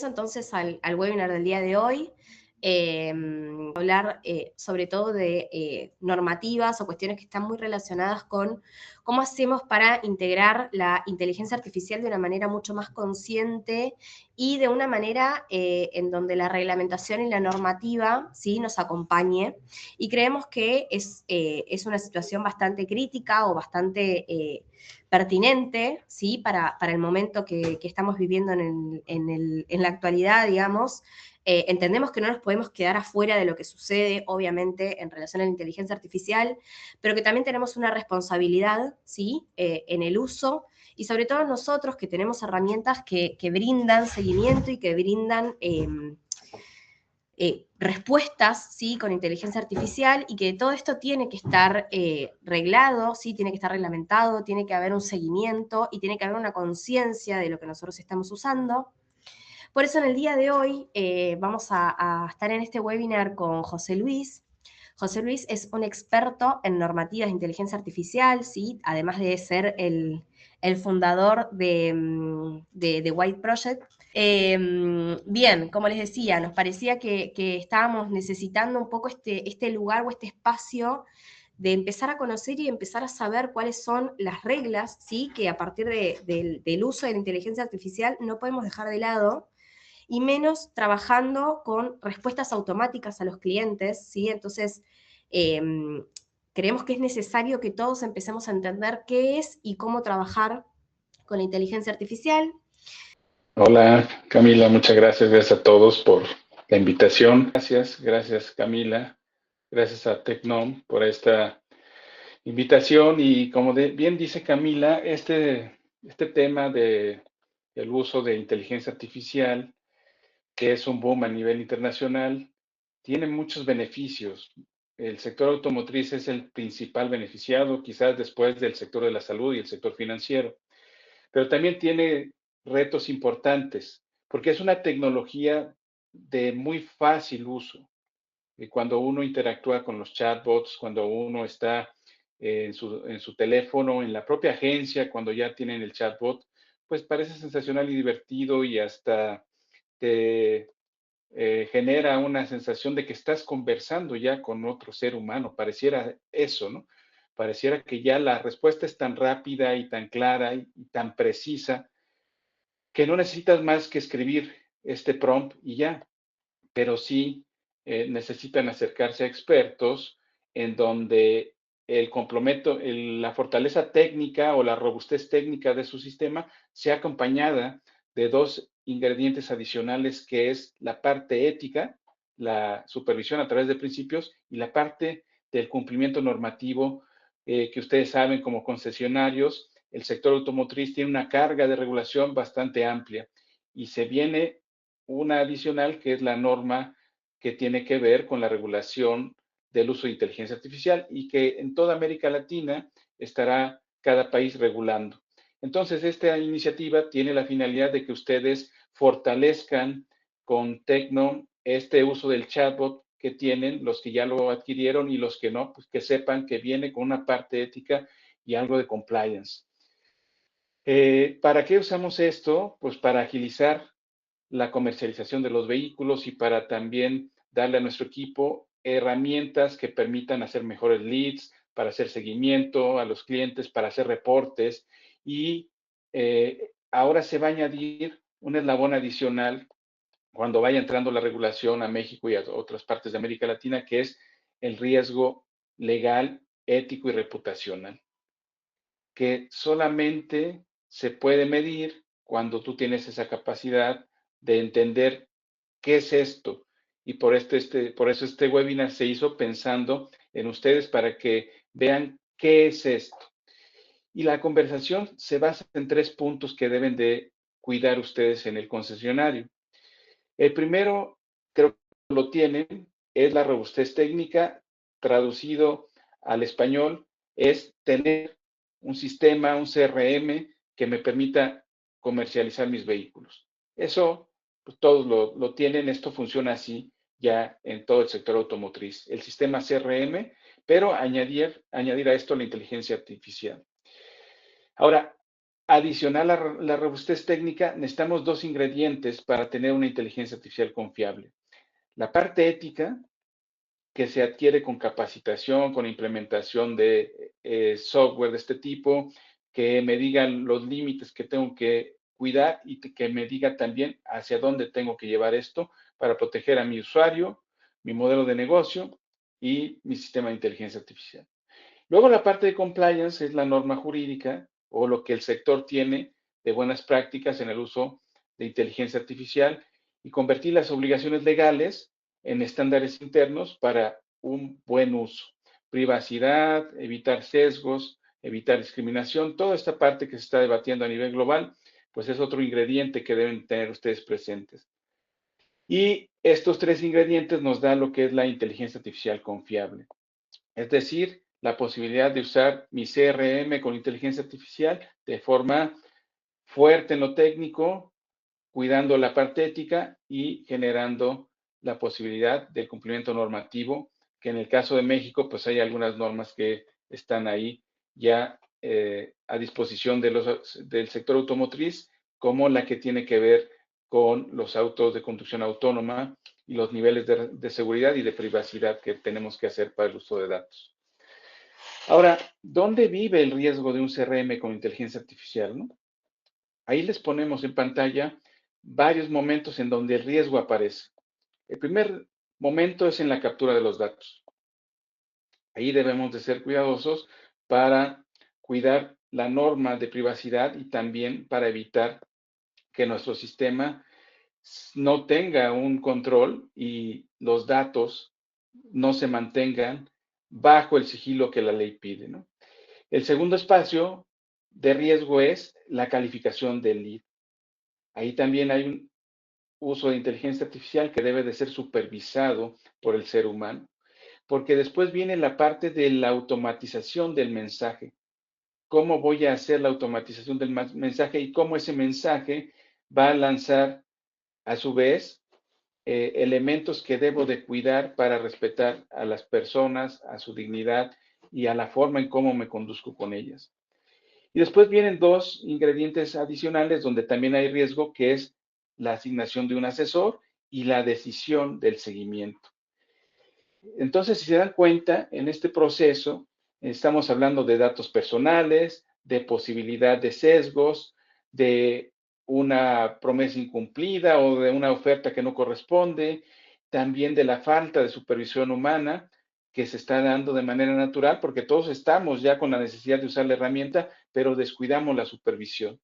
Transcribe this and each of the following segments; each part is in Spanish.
Entonces al webinar del día de hoy, hablar sobre todo de normativas o cuestiones que están muy relacionadas con cómo hacemos para integrar la inteligencia artificial de una manera mucho más consciente y de una manera en donde la reglamentación y la normativa ¿sí? Nos acompañe. Y creemos que es una situación bastante crítica o bastante pertinente, ¿sí? Para el momento que estamos viviendo en la actualidad, digamos. Entendemos que no nos podemos quedar afuera de lo que sucede, obviamente, en relación a la inteligencia artificial, pero que también tenemos una responsabilidad, ¿sí? En el uso, y sobre todo nosotros que tenemos herramientas que brindan seguimiento y que brindan respuestas, ¿sí? Con inteligencia artificial, y que todo esto tiene que estar reglado, ¿sí? Tiene que estar reglamentado, tiene que haber un seguimiento y tiene que haber una conciencia de lo que nosotros estamos usando. Por eso en el día de hoy vamos a estar en este webinar con José Luis. José Luis es un experto en normativas de inteligencia artificial, ¿sí? Además de ser el fundador de White Project. Bien, como les decía, nos parecía que estábamos necesitando un poco este lugar o este espacio de empezar a conocer y empezar a saber cuáles son las reglas, ¿sí? Que a partir del uso de la inteligencia artificial no podemos dejar de lado, y menos trabajando con respuestas automáticas a los clientes, ¿sí? Entonces, eh, creemos que es necesario que todos empecemos a entender qué es y cómo trabajar con la inteligencia artificial. Hola Camila, muchas gracias a todos por la invitación. Gracias Camila, gracias a Tecnom por esta invitación, y como bien dice Camila, este tema del uso de inteligencia artificial, que es un boom a nivel internacional, tiene muchos beneficios. El sector automotriz es el principal beneficiado, quizás después del sector de la salud y el sector financiero, pero también tiene retos importantes, porque es una tecnología de muy fácil uso. Y cuando uno interactúa con los chatbots, cuando uno está en su teléfono, en la propia agencia, cuando ya tienen el chatbot, pues parece sensacional y divertido, y hasta te genera una sensación de que estás conversando ya con otro ser humano. Pareciera eso, ¿no? Pareciera que ya la respuesta es tan rápida y tan clara y tan precisa que no necesitas más que escribir este prompt y ya, pero sí necesitan acercarse a expertos en donde el complemento, la fortaleza técnica o la robustez técnica de su sistema sea acompañada de dos ingredientes adicionales, que es la parte ética, la supervisión a través de principios, y la parte del cumplimiento normativo, que ustedes saben, como concesionarios, el sector automotriz tiene una carga de regulación bastante amplia, y se viene una adicional, que es la norma que tiene que ver con la regulación del uso de inteligencia artificial, y que en toda América Latina estará cada país regulando. Entonces, esta iniciativa tiene la finalidad de que ustedes fortalezcan con Tecnom este uso del chatbot que tienen, los que ya lo adquirieron, y los que no, pues que sepan que viene con una parte ética y algo de compliance. ¿Para qué usamos esto? Pues para agilizar la comercialización de los vehículos, y para también darle a nuestro equipo herramientas que permitan hacer mejores leads, para hacer seguimiento a los clientes, para hacer reportes. Y ahora se va a añadir un eslabón adicional cuando vaya entrando la regulación a México y a otras partes de América Latina, que es el riesgo legal, ético y reputacional, que solamente se puede medir cuando tú tienes esa capacidad de entender qué es esto. Y por eso este webinar se hizo pensando en ustedes, para que vean qué es esto. Y la conversación se basa en 3 puntos que deben de cuidar ustedes en el concesionario. El primero, creo que lo tienen, es la robustez técnica. Traducido al español, es tener un sistema, un CRM, que me permita comercializar mis vehículos. Eso, pues todos lo tienen. Esto funciona así ya en todo el sector automotriz. El sistema CRM, pero añadir a esto la inteligencia artificial. Ahora, adicional a la robustez técnica, necesitamos dos ingredientes para tener una inteligencia artificial confiable. La parte ética, que se adquiere con capacitación, con implementación de software de este tipo, que me digan los límites que tengo que cuidar y que me diga también hacia dónde tengo que llevar esto para proteger a mi usuario, mi modelo de negocio y mi sistema de inteligencia artificial. Luego la parte de compliance es la norma jurídica o lo que el sector tiene de buenas prácticas en el uso de inteligencia artificial y convertir las obligaciones legales en estándares internos para un buen uso. Privacidad, evitar sesgos, evitar discriminación, toda esta parte que se está debatiendo a nivel global, pues es otro ingrediente que deben tener ustedes presentes. Y estos tres ingredientes nos dan lo que es la inteligencia artificial confiable. Es decir, la posibilidad de usar mi CRM con inteligencia artificial de forma fuerte en lo técnico, cuidando la parte ética y generando la posibilidad del cumplimiento normativo, que en el caso de México, pues hay algunas normas que están ahí ya a disposición del sector automotriz, como la que tiene que ver con los autos de conducción autónoma y los niveles de seguridad y de privacidad que tenemos que hacer para el uso de datos. Ahora, ¿dónde vive el riesgo de un CRM con inteligencia artificial, no? Ahí les ponemos en pantalla varios momentos en donde el riesgo aparece. El primer momento es en la captura de los datos. Ahí debemos de ser cuidadosos para cuidar la norma de privacidad y también para evitar que nuestro sistema no tenga un control y los datos no se mantengan bajo el sigilo que la ley pide, ¿no? El segundo espacio de riesgo es la calificación del lead. Ahí también hay un uso de inteligencia artificial que debe de ser supervisado por el ser humano, porque después viene la parte de la automatización del mensaje. ¿Cómo voy a hacer la automatización del mensaje y cómo ese mensaje va a lanzar a su vez elementos que debo de cuidar para respetar a las personas, a su dignidad y a la forma en cómo me conduzco con ellas? Y después vienen dos ingredientes adicionales donde también hay riesgo, que es la asignación de un asesor y la decisión del seguimiento. Entonces, si se dan cuenta, en este proceso estamos hablando de datos personales, de posibilidad de sesgos, de una promesa incumplida o de una oferta que no corresponde, también de la falta de supervisión humana que se está dando de manera natural, porque todos estamos ya con la necesidad de usar la herramienta, pero descuidamos la supervisión.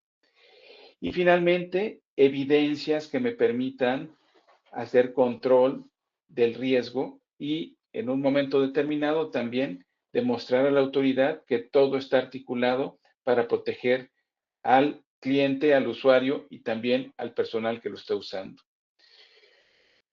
Y finalmente, evidencias que me permitan hacer control del riesgo y en un momento determinado también demostrar a la autoridad que todo está articulado para proteger al cliente, al usuario y también al personal que lo está usando.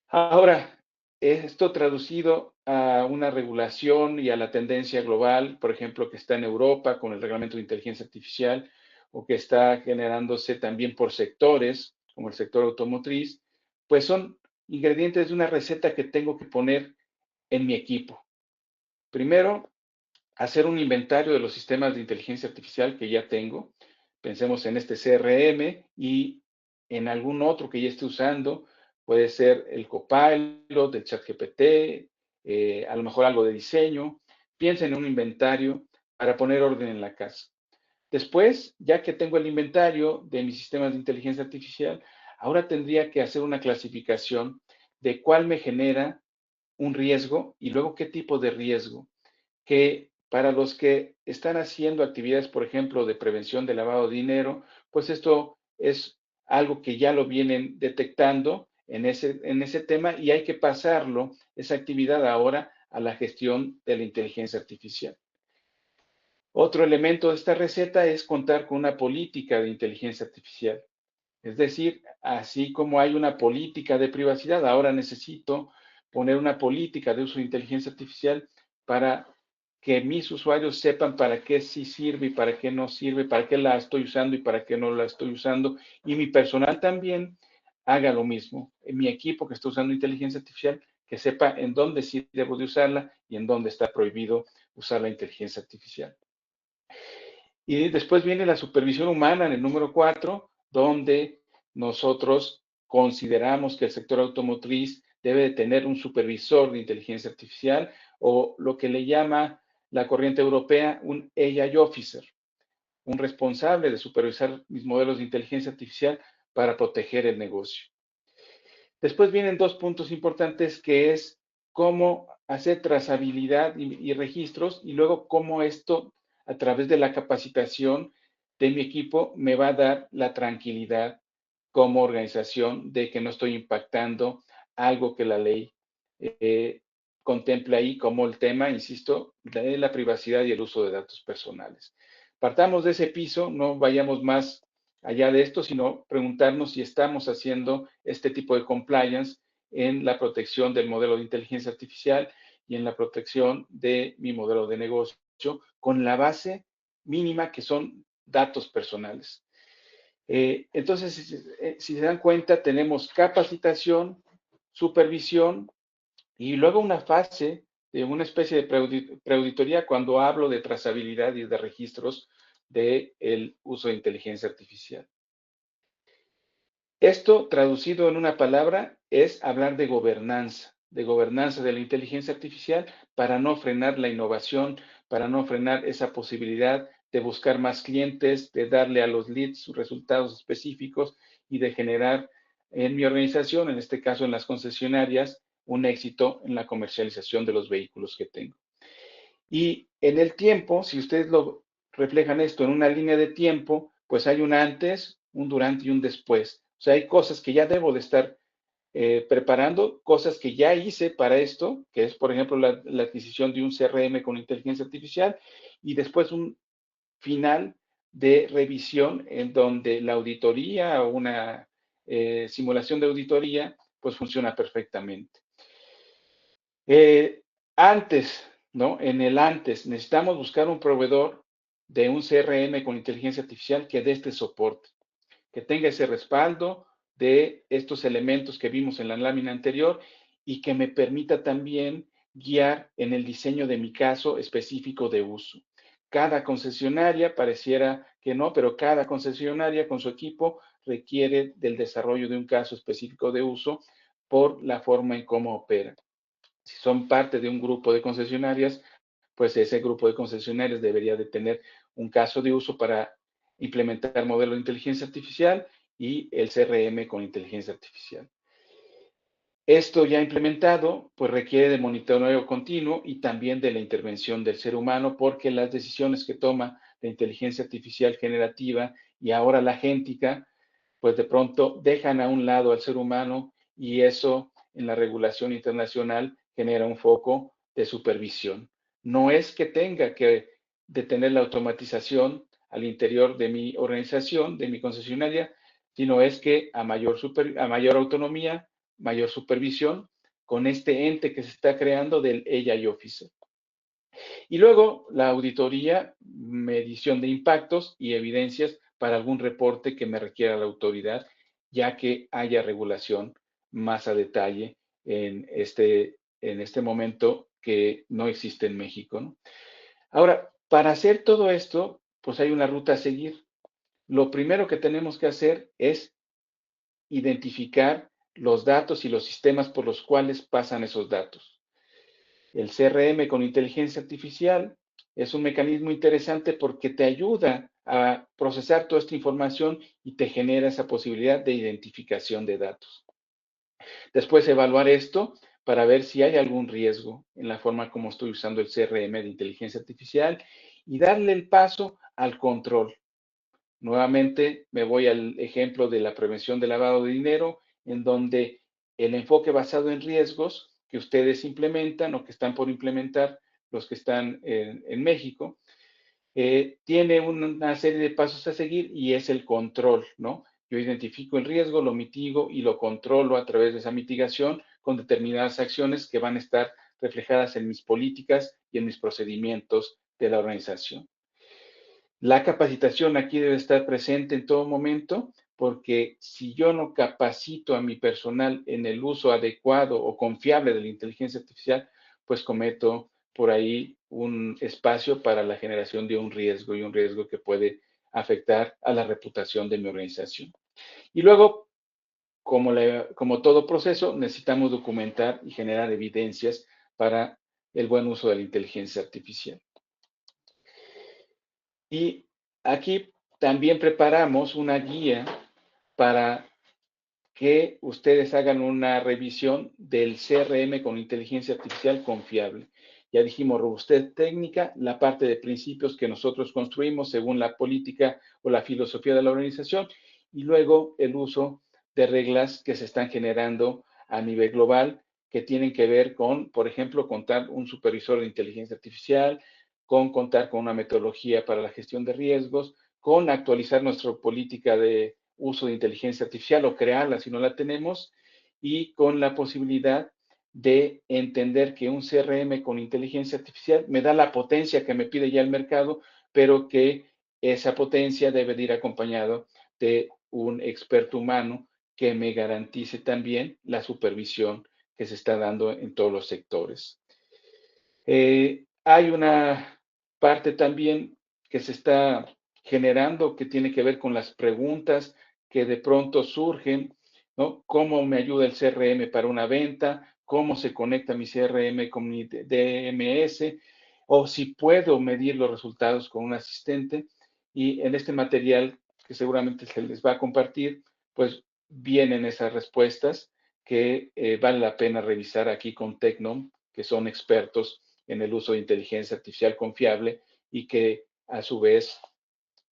Ahora, esto traducido a una regulación y a la tendencia global, por ejemplo, que está en Europa con el reglamento de inteligencia artificial o que está generándose también por sectores, como el sector automotriz, pues son ingredientes de una receta que tengo que poner en mi equipo. Primero, hacer un inventario de los sistemas de inteligencia artificial que ya tengo. Pensemos en este CRM y en algún otro que ya esté usando. Puede ser el Copilot, el ChatGPT, a lo mejor algo de diseño. Piensen en un inventario para poner orden en la casa. Después, ya que tengo el inventario de mis sistemas de inteligencia artificial, ahora tendría que hacer una clasificación de cuál me genera un riesgo y luego qué tipo de riesgo. Que para los que están haciendo actividades, por ejemplo, de prevención de lavado de dinero, pues esto es algo que ya lo vienen detectando en ese tema y hay que pasarlo, esa actividad ahora, a la gestión de la inteligencia artificial. Otro elemento de esta receta es contar con una política de inteligencia artificial. Es decir, así como hay una política de privacidad, ahora necesito poner una política de uso de inteligencia artificial para que mis usuarios sepan para qué sí sirve y para qué no sirve, para qué la estoy usando y para qué no la estoy usando. Y mi personal también haga lo mismo. Mi equipo que está usando inteligencia artificial, que sepa en dónde sí debo de usarla y en dónde está prohibido usar la inteligencia artificial. Y después viene la supervisión humana en el número 4, donde nosotros consideramos que el sector automotriz debe de tener un supervisor de inteligencia artificial o lo que le llama la corriente europea un AI officer, un responsable de supervisar mis modelos de inteligencia artificial para proteger el negocio. Después vienen dos puntos importantes que es cómo hacer trazabilidad y registros y luego cómo esto a través de la capacitación de mi equipo me va a dar la tranquilidad como organización de que no estoy impactando algo que la ley eh, contempla ahí como el tema, insisto, de la privacidad y el uso de datos personales. Partamos de ese piso, no vayamos más allá de esto, sino preguntarnos si estamos haciendo este tipo de compliance en la protección del modelo de inteligencia artificial y en la protección de mi modelo de negocio con la base mínima que son datos personales. Entonces, si se dan cuenta, tenemos capacitación, supervisión y luego una fase de una especie de preauditoría cuando hablo de trazabilidad y de registros del uso de inteligencia artificial. Esto, traducido en una palabra, es hablar de gobernanza de la inteligencia artificial para no frenar la innovación, para no frenar esa posibilidad de buscar más clientes, de darle a los leads resultados específicos y de generar en mi organización, en este caso en las concesionarias, un éxito en la comercialización de los vehículos que tengo. Y en el tiempo, si ustedes lo reflejan esto en una línea de tiempo, pues hay un antes, un durante y un después. O sea, hay cosas que ya debo de estar preparando, cosas que ya hice para esto, que es, por ejemplo, la adquisición de un CRM con inteligencia artificial, y después un final de revisión en donde la auditoría o una simulación de auditoría, pues funciona perfectamente. Eh, antes, ¿no? En el antes, necesitamos buscar un proveedor de un CRM con inteligencia artificial que dé este soporte, que tenga ese respaldo de estos elementos que vimos en la lámina anterior y que me permita también guiar en el diseño de mi caso específico de uso. Cada concesionaria, pareciera que no, pero cada concesionaria con su equipo requiere del desarrollo de un caso específico de uso por la forma en cómo opera. Si son parte de un grupo de concesionarias, pues ese grupo de concesionarias debería de tener un caso de uso para implementar modelo de inteligencia artificial y el CRM con inteligencia artificial. Esto ya implementado, pues requiere de monitoreo continuo y también de la intervención del ser humano, porque las decisiones que toma la inteligencia artificial generativa y ahora la agéntica, pues de pronto dejan a un lado al ser humano y eso en la regulación internacional genera un foco de supervisión. No es que tenga que detener la automatización al interior de mi organización, de mi concesionaria, sino es que a mayor autonomía, mayor supervisión con este ente que se está creando del AI Officer. Y luego la auditoría, medición de impactos y evidencias para algún reporte que me requiera la autoridad, ya que haya regulación más a detalle en este momento que no existe en México, ¿no? Ahora, para hacer todo esto, pues hay una ruta a seguir. Lo primero que tenemos que hacer es identificar los datos y los sistemas por los cuales pasan esos datos. El CRM con inteligencia artificial es un mecanismo interesante porque te ayuda a procesar toda esta información y te genera esa posibilidad de identificación de datos. Después evaluar esto para ver si hay algún riesgo en la forma como estoy usando el CRM de inteligencia artificial y darle el paso al control. Nuevamente me voy al ejemplo de la prevención del lavado de dinero, en donde el enfoque basado en riesgos que ustedes implementan o que están por implementar los que están en México, tiene una serie de pasos a seguir y es el control, ¿no? Yo identifico el riesgo, lo mitigo y lo controlo a través de esa mitigación con determinadas acciones que van a estar reflejadas en mis políticas y en mis procedimientos de la organización. La capacitación aquí debe estar presente en todo momento, porque si yo no capacito a mi personal en el uso adecuado o confiable de la inteligencia artificial, pues cometo por ahí un espacio para la generación de un riesgo, y un riesgo que puede afectar a la reputación de mi organización. Y luego, como todo proceso, necesitamos documentar y generar evidencias para el buen uso de la inteligencia artificial. Y aquí también preparamos una guía para que ustedes hagan una revisión del CRM con inteligencia artificial confiable. Ya dijimos, robustez técnica, la parte de principios que nosotros construimos según la política o la filosofía de la organización, y luego el uso de reglas que se están generando a nivel global, que tienen que ver con, por ejemplo, contar un supervisor de inteligencia artificial, con contar con una metodología para la gestión de riesgos, con actualizar nuestra política de uso de inteligencia artificial o crearla si no la tenemos, y con la posibilidad de entender que un CRM con inteligencia artificial me da la potencia que me pide ya el mercado, pero que esa potencia debe de ir acompañado de un experto humano que me garantice también la supervisión que se está dando en todos los sectores. Hay una parte también que se está generando que tiene que ver con las preguntas que de pronto surgen, ¿no? ¿Cómo me ayuda el CRM para una venta? ¿Cómo se conecta mi CRM con mi DMS? O si puedo medir los resultados con un asistente. Y en este material que seguramente se les va a compartir, pues vienen esas respuestas que vale la pena revisar aquí con Tecnom, que son expertos en el uso de inteligencia artificial confiable, y que a su vez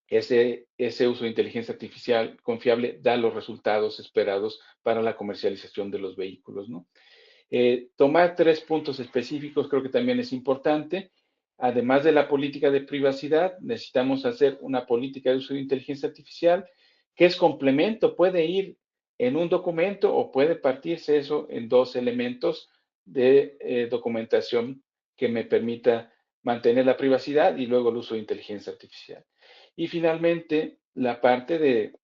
ese uso de inteligencia artificial confiable da los resultados esperados para la comercialización de los vehículos, ¿no? Tomar 3 puntos específicos creo que también es importante. Además de la política de privacidad, necesitamos hacer una política de uso de inteligencia artificial que es complemento, puede ir en un documento o puede partirse eso en 2 elementos de documentación que me permita mantener la privacidad y luego el uso de inteligencia artificial. Y finalmente, la parte de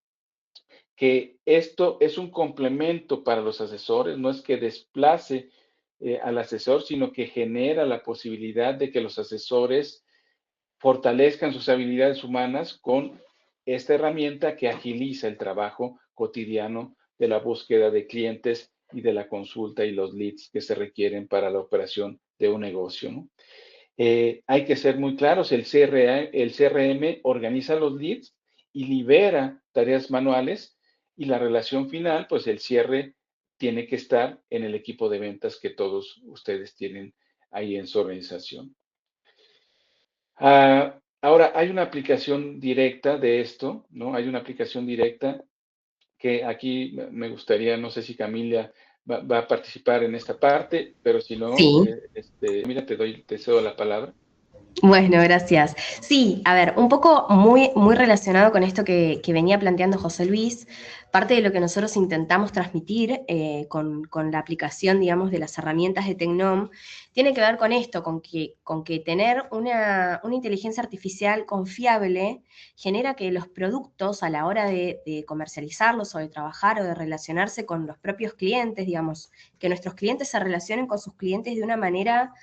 que esto es un complemento para los asesores, no es que desplace al asesor, sino que genera la posibilidad de que los asesores fortalezcan sus habilidades humanas con esta herramienta que agiliza el trabajo cotidiano de la búsqueda de clientes y de la consulta y los leads que se requieren para la operación de un negocio, ¿no? Hay que ser muy claros, el CRM organiza los leads y libera tareas manuales, y la relación final, pues el cierre tiene que estar en el equipo de ventas que todos ustedes tienen ahí en su organización. Ahora, hay una aplicación directa de esto, ¿no? Hay una aplicación directa que aquí me gustaría, no sé si Camila va a participar en esta parte, pero si no, Sí. Camila, te cedo la palabra. Bueno, gracias. Sí, a ver, un poco muy relacionado con esto que venía planteando José Luis, parte de lo que nosotros intentamos transmitir con la aplicación, digamos, de las herramientas de Tecnom, tiene que ver con esto, con que tener una inteligencia artificial confiable genera que los productos a la hora de comercializarlos o de trabajar o de relacionarse con los propios clientes, digamos, que nuestros clientes se relacionen con sus clientes de una manera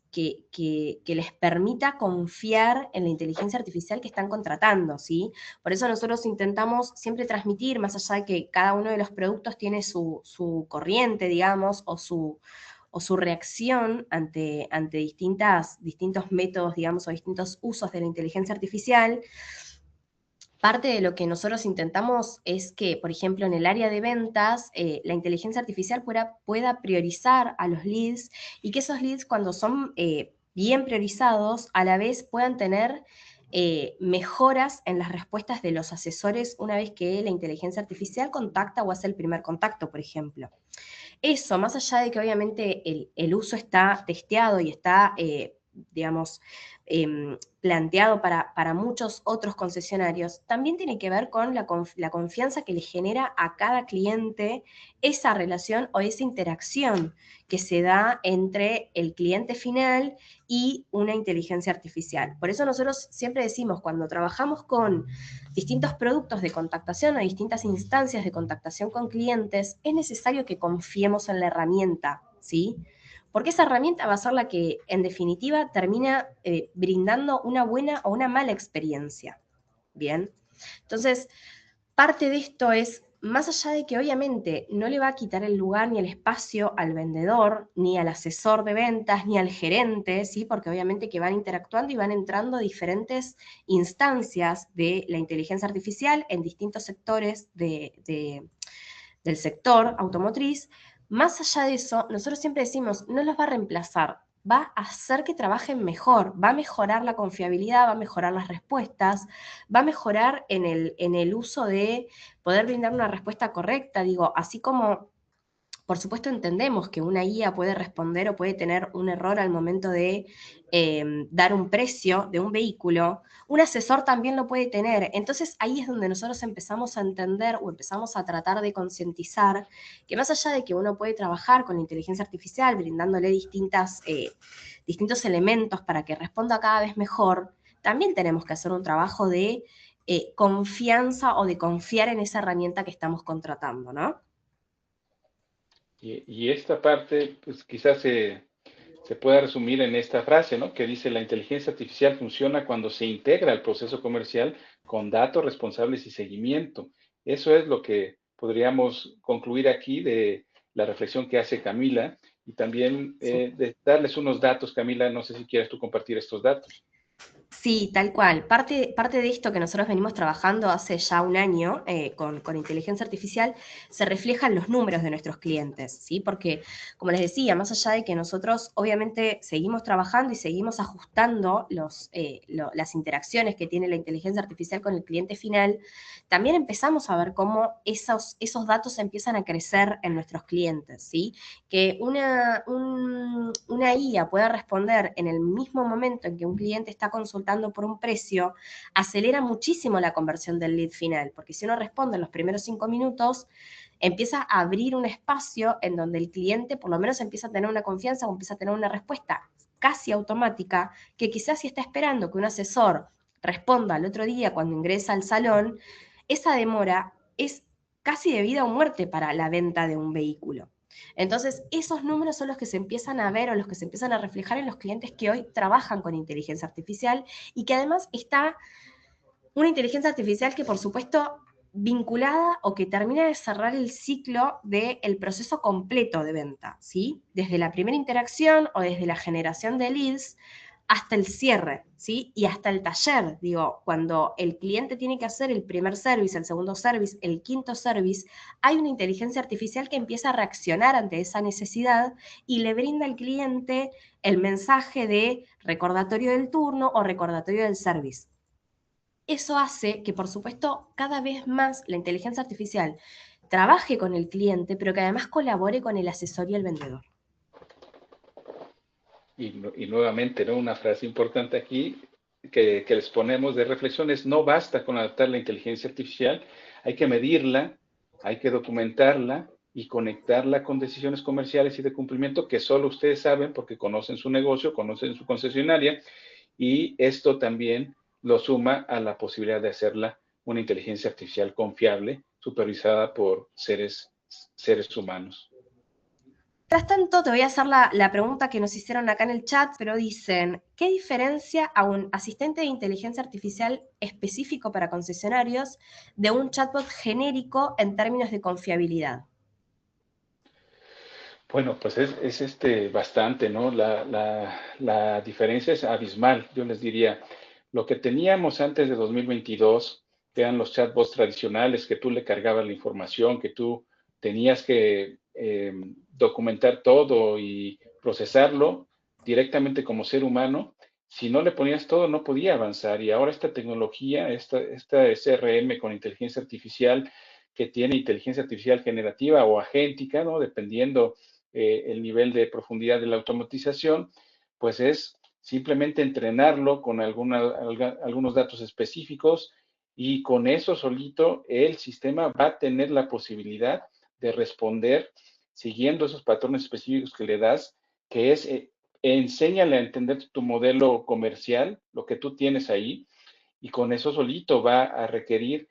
que les permita confiar en la inteligencia artificial que están contratando, ¿sí? Por eso nosotros intentamos siempre transmitir, más allá de que cada uno de los productos tiene su corriente, digamos, o su reacción ante distintos métodos, digamos, o distintos usos de la inteligencia artificial. Parte de lo que nosotros intentamos es que, por ejemplo, en el área de ventas, la inteligencia artificial pueda priorizar a los leads, y que esos leads, cuando son bien priorizados, a la vez puedan tener mejoras en las respuestas de los asesores una vez que la inteligencia artificial contacta o hace el primer contacto, por ejemplo. Eso, más allá de que obviamente el uso está testeado y está, digamos, planteado para muchos otros concesionarios, también tiene que ver con la confianza que le genera a cada cliente esa relación o esa interacción que se da entre el cliente final y una inteligencia artificial. Por eso nosotros siempre decimos, cuando trabajamos con distintos productos de contactación o distintas instancias de contactación con clientes, es necesario que confiemos en la herramienta, ¿sí? porque esa herramienta va a ser la que, en definitiva, termina brindando una buena o una mala experiencia. Bien, entonces, parte de esto es, más allá de que obviamente no le va a quitar el lugar ni el espacio al vendedor, ni al asesor de ventas, ni al gerente, ¿sí? Porque obviamente que van interactuando y van entrando diferentes instancias de la inteligencia artificial en distintos sectores del sector automotriz. Más allá de eso, nosotros siempre decimos, no los va a reemplazar, va a hacer que trabajen mejor, va a mejorar la confiabilidad, va a mejorar las respuestas, va a mejorar en el uso de poder brindar una respuesta correcta. Digo, así como por supuesto entendemos que una IA puede responder o puede tener un error al momento de dar un precio de un vehículo, un asesor también lo puede tener. Entonces ahí es donde nosotros empezamos a entender o empezamos a tratar de concientizar que más allá de que uno puede trabajar con la inteligencia artificial brindándole distintos elementos para que responda cada vez mejor, también tenemos que hacer un trabajo de confianza o de confiar en esa herramienta que estamos contratando, ¿no? Y esta parte, pues quizás se pueda resumir en esta frase, ¿no? Que dice, la inteligencia artificial funciona cuando se integra al proceso comercial con datos responsables y seguimiento. Eso es lo que podríamos concluir aquí de la reflexión que hace Camila y también Sí. de darles unos datos, Camila, no sé si quieres tú compartir estos datos. Sí, tal cual. Parte de esto que nosotros venimos trabajando hace ya un año con inteligencia artificial se refleja en los números de nuestros clientes, ¿sí? Porque, como les decía, más allá de que nosotros obviamente seguimos trabajando y seguimos ajustando las interacciones que tiene la inteligencia artificial con el cliente final, también empezamos a ver cómo esos datos empiezan a crecer en nuestros clientes, ¿sí? Que una IA pueda responder en el mismo momento en que un cliente está consultando por un precio, acelera muchísimo la conversión del lead final, porque si uno responde en los primeros 5 minutos, empieza a abrir un espacio en donde el cliente por lo menos empieza a tener una confianza o empieza a tener una respuesta casi automática, que quizás si está esperando que un asesor responda al otro día cuando ingresa al salón, esa demora es casi de vida o muerte para la venta de un vehículo. Entonces, esos números son los que se empiezan a ver o los que se empiezan a reflejar en los clientes que hoy trabajan con inteligencia artificial y que además está una inteligencia artificial que, por supuesto, vinculada o que termina de cerrar el ciclo del proceso completo de venta, ¿sí? Desde la primera interacción o desde la generación de leads hasta el cierre, ¿sí? Y hasta el taller, digo, cuando el cliente tiene que hacer el primer service, el segundo service, el quinto service, hay una inteligencia artificial que empieza a reaccionar ante esa necesidad y le brinda al cliente el mensaje de recordatorio del turno o recordatorio del service. Eso hace que, por supuesto, cada vez más la inteligencia artificial trabaje con el cliente, pero que además colabore con el asesor y el vendedor. Y nuevamente, ¿no? Una frase importante aquí que les ponemos de reflexión es, no basta con adaptar la inteligencia artificial, hay que medirla, hay que documentarla y conectarla con decisiones comerciales y de cumplimiento que solo ustedes saben porque conocen su negocio, conocen su concesionaria y esto también lo suma a la posibilidad de hacerla una inteligencia artificial confiable, supervisada por seres humanos. Mientras tanto, te voy a hacer la pregunta que nos hicieron acá en el chat, pero dicen, ¿qué diferencia a un asistente de inteligencia artificial específico para concesionarios de un chatbot genérico en términos de confiabilidad? Bueno, pues bastante, ¿no? La diferencia es abismal, yo les diría. Lo que teníamos antes de 2022, que eran los chatbots tradicionales, que tú le cargabas la información, que tú tenías que documentar todo y procesarlo directamente como ser humano. Si no le ponías todo, no podía avanzar. Y ahora esta tecnología, esta SRM con inteligencia artificial, que tiene inteligencia artificial generativa o agéntica, ¿no? Dependiendo el nivel de profundidad de la automatización, pues es simplemente entrenarlo con algunos datos específicos y con eso solito el sistema va a tener la posibilidad de responder siguiendo esos patrones específicos que le das, que es enséñale a entender tu modelo comercial, lo que tú tienes ahí, y con eso solito va a requerir,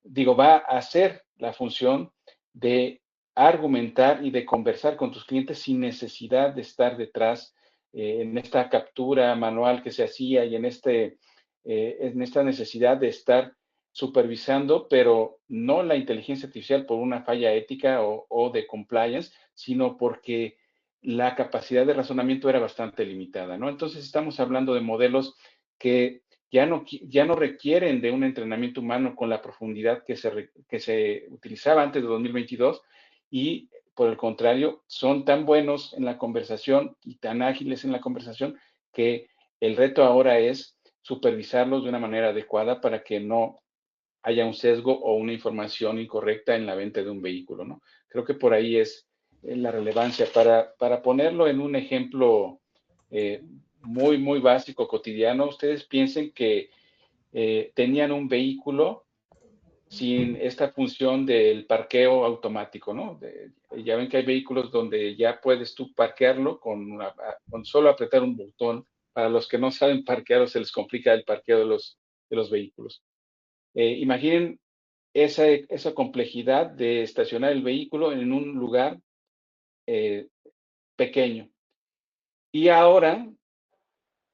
va a hacer la función de argumentar y de conversar con tus clientes sin necesidad de estar detrás en esta captura manual que se hacía y en esta necesidad de estar supervisando, pero no la inteligencia artificial por una falla ética o de compliance, sino porque la capacidad de razonamiento era bastante limitada, ¿no? Entonces estamos hablando de modelos que ya no requieren de un entrenamiento humano con la profundidad que se utilizaba antes de 2022 y por el contrario, son tan buenos en la conversación y tan ágiles en la conversación que el reto ahora es supervisarlos de una manera adecuada para que no haya un sesgo o una información incorrecta en la venta de un vehículo, ¿no? Creo que por ahí es la relevancia. Para ponerlo en un ejemplo muy, muy básico, cotidiano, ustedes piensen que tenían un vehículo sin esta función del parqueo automático, ¿no? Ya ven que hay vehículos donde ya puedes tú parquearlo con solo apretar un botón. Para los que no saben parquear o se les complica el parqueo de los vehículos. Imaginen esa complejidad de estacionar el vehículo en un lugar pequeño. Y ahora,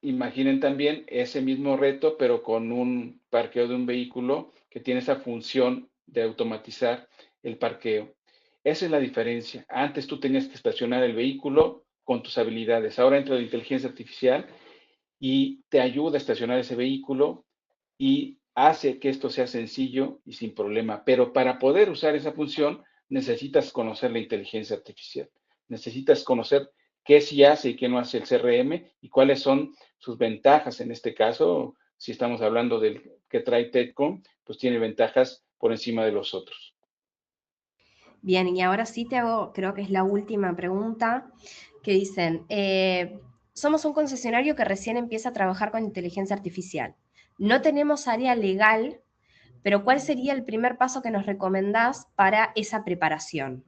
imaginen también ese mismo reto, pero con un parqueo de un vehículo que tiene esa función de automatizar el parqueo. Esa es la diferencia. Antes tú tenías que estacionar el vehículo con tus habilidades. Ahora entra la inteligencia artificial y te ayuda a estacionar ese vehículo y hace que esto sea sencillo y sin problema. Pero para poder usar esa función necesitas conocer la inteligencia artificial. Necesitas conocer qué sí hace y qué no hace el CRM y cuáles son sus ventajas. En este caso, si estamos hablando del que trae TEDCOM, pues tiene ventajas por encima de los otros. Bien, y ahora sí te hago, creo que es la última pregunta, que dicen, somos un concesionario que recién empieza a trabajar con inteligencia artificial. No tenemos área legal, pero ¿cuál sería el primer paso que nos recomendás para esa preparación?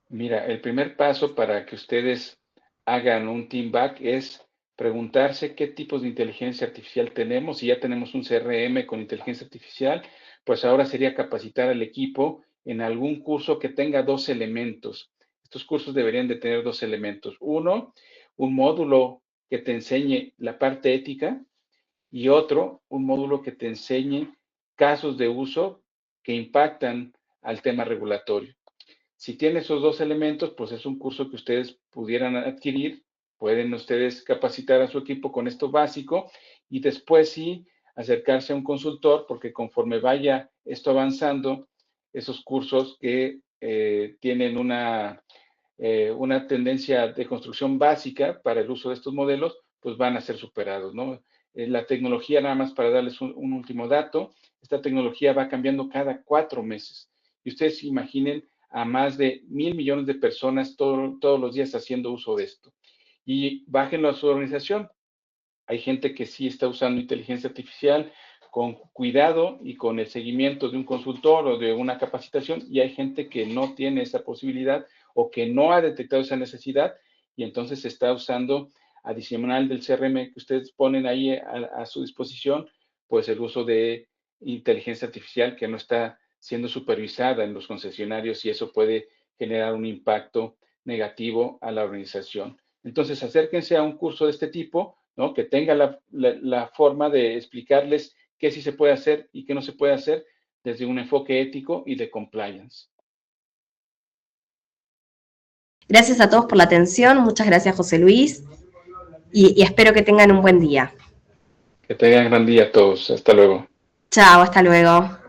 Mira, el primer paso para que ustedes hagan un team back es preguntarse qué tipos de inteligencia artificial tenemos. Si ya tenemos un CRM con inteligencia artificial, pues ahora sería capacitar al equipo en algún curso que tenga dos elementos. Estos cursos deberían de tener dos elementos. Uno, un módulo que te enseñe la parte ética y otro, un módulo que te enseñe casos de uso que impactan al tema regulatorio. Si tiene esos dos elementos, pues es un curso que ustedes pudieran adquirir, pueden ustedes capacitar a su equipo con esto básico y después sí acercarse a un consultor, porque conforme vaya esto avanzando, esos cursos que tienen una tendencia de construcción básica para el uso de estos modelos, pues van a ser superados, ¿no? La tecnología, nada más para darles un último dato, esta tecnología va cambiando cada 4 meses. Y ustedes imaginen a más de 1,000 millones de personas todos los días haciendo uso de esto. Y bájenlo a su organización. Hay gente que sí está usando inteligencia artificial con cuidado y con el seguimiento de un consultor o de una capacitación, y hay gente que no tiene esa posibilidad o que no ha detectado esa necesidad y entonces está usando adicional del CRM que ustedes ponen ahí a su disposición, pues el uso de inteligencia artificial que no está siendo supervisada en los concesionarios y eso puede generar un impacto negativo a la organización. Entonces, acérquense a un curso de este tipo, ¿no? Que tenga la forma de explicarles qué sí se puede hacer y qué no se puede hacer desde un enfoque ético y de compliance. Gracias a todos por la atención, muchas gracias José Luis y espero que tengan un buen día. Que tengan gran día a todos. Hasta luego. Chao, hasta luego.